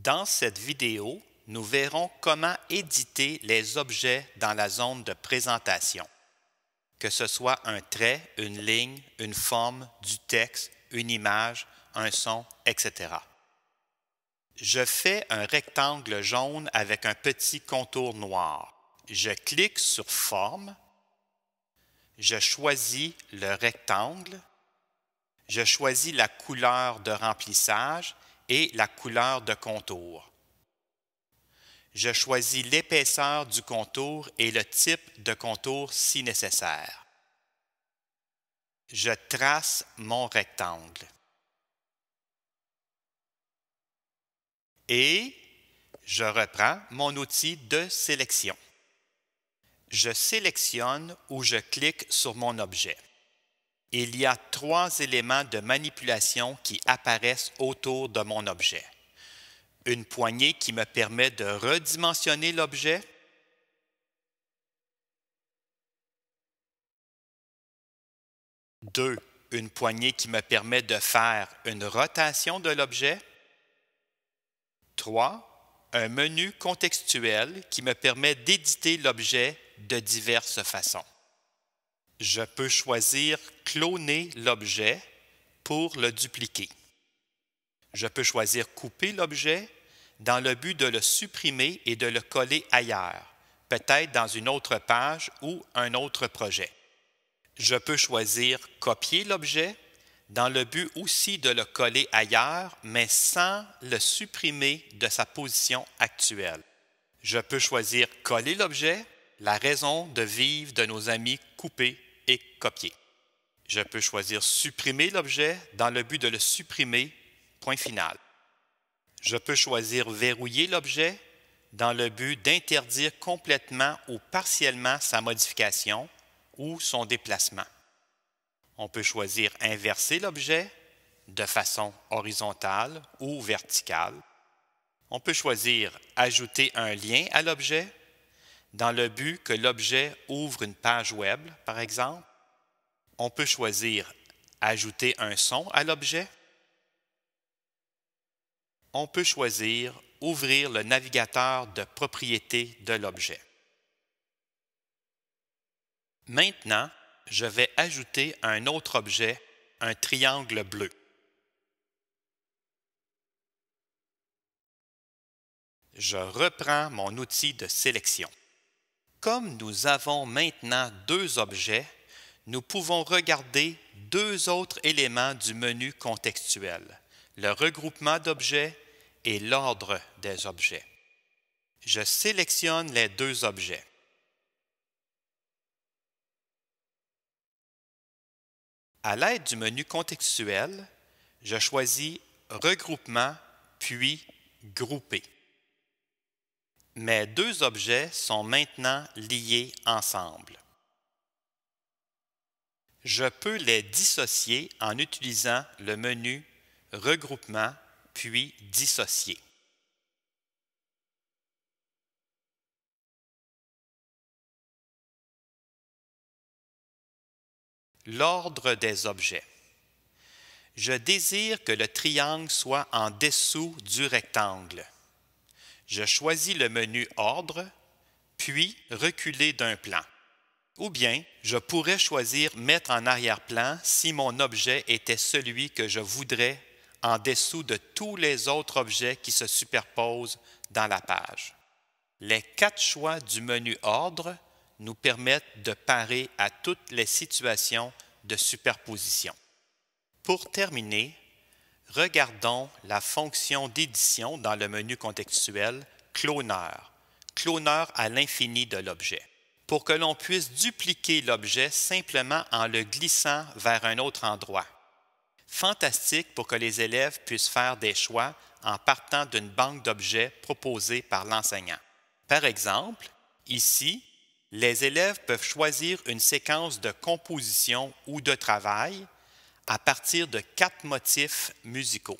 Dans cette vidéo, nous verrons comment éditer les objets dans la zone de présentation, que ce soit un trait, une ligne, une forme, du texte, une image, un son, etc. Je fais un rectangle jaune avec un petit contour noir. Je clique sur Forme, je choisis le rectangle, je choisis la couleur de remplissage et la couleur de contour. Je choisis l'épaisseur du contour et le type de contour si nécessaire. Je trace mon rectangle. Et je reprends mon outil de sélection. Je sélectionne ou je clique sur mon objet. Il y a 3 éléments de manipulation qui apparaissent autour de mon objet. Une poignée qui me permet de redimensionner l'objet. Deux, une poignée qui me permet de faire une rotation de l'objet. 3. Un menu contextuel qui me permet d'éditer l'objet de diverses façons. Je peux choisir cloner l'objet pour le dupliquer. Je peux choisir couper l'objet dans le but de le supprimer et de le coller ailleurs, peut-être dans une autre page ou un autre projet. Je peux choisir copier l'objet dans le but aussi de le coller ailleurs, mais sans le supprimer de sa position actuelle. Je peux choisir coller l'objet, la raison de vivre de nos amis couper et copier. Je peux choisir supprimer l'objet dans le but de le supprimer, point final. Je peux choisir verrouiller l'objet dans le but d'interdire complètement ou partiellement sa modification ou son déplacement. On peut choisir inverser l'objet de façon horizontale ou verticale. On peut choisir ajouter un lien à l'objet dans le but que l'objet ouvre une page web, par exemple. On peut choisir ajouter un son à l'objet. On peut choisir ouvrir le navigateur de propriétés de l'objet. Maintenant, je vais ajouter un autre objet, un triangle bleu. Je reprends mon outil de sélection. Comme nous avons maintenant 2 objets, nous pouvons regarder 2 autres éléments du menu contextuel, le regroupement d'objets et l'ordre des objets. Je sélectionne les 2 objets. À l'aide du menu contextuel, je choisis Regroupement puis Grouper. Mes 2 objets sont maintenant liés ensemble. Je peux les dissocier en utilisant le menu Regroupement puis Dissocier. L'ordre des objets. Je désire que le triangle soit en dessous du rectangle. Je choisis le menu Ordre, puis Reculer d'un plan. Ou bien, je pourrais choisir Mettre en arrière-plan si mon objet était celui que je voudrais en dessous de tous les autres objets qui se superposent dans la page. Les 4 choix du menu Ordre nous permettent de parer à toutes les situations de superposition. Pour terminer, regardons la fonction d'édition dans le menu contextuel Cloneur, cloneur à l'infini de l'objet, pour que l'on puisse dupliquer l'objet simplement en le glissant vers un autre endroit. Fantastique pour que les élèves puissent faire des choix en partant d'une banque d'objets proposée par l'enseignant. Par exemple, ici, les élèves peuvent choisir une séquence de composition ou de travail à partir de 4 motifs musicaux.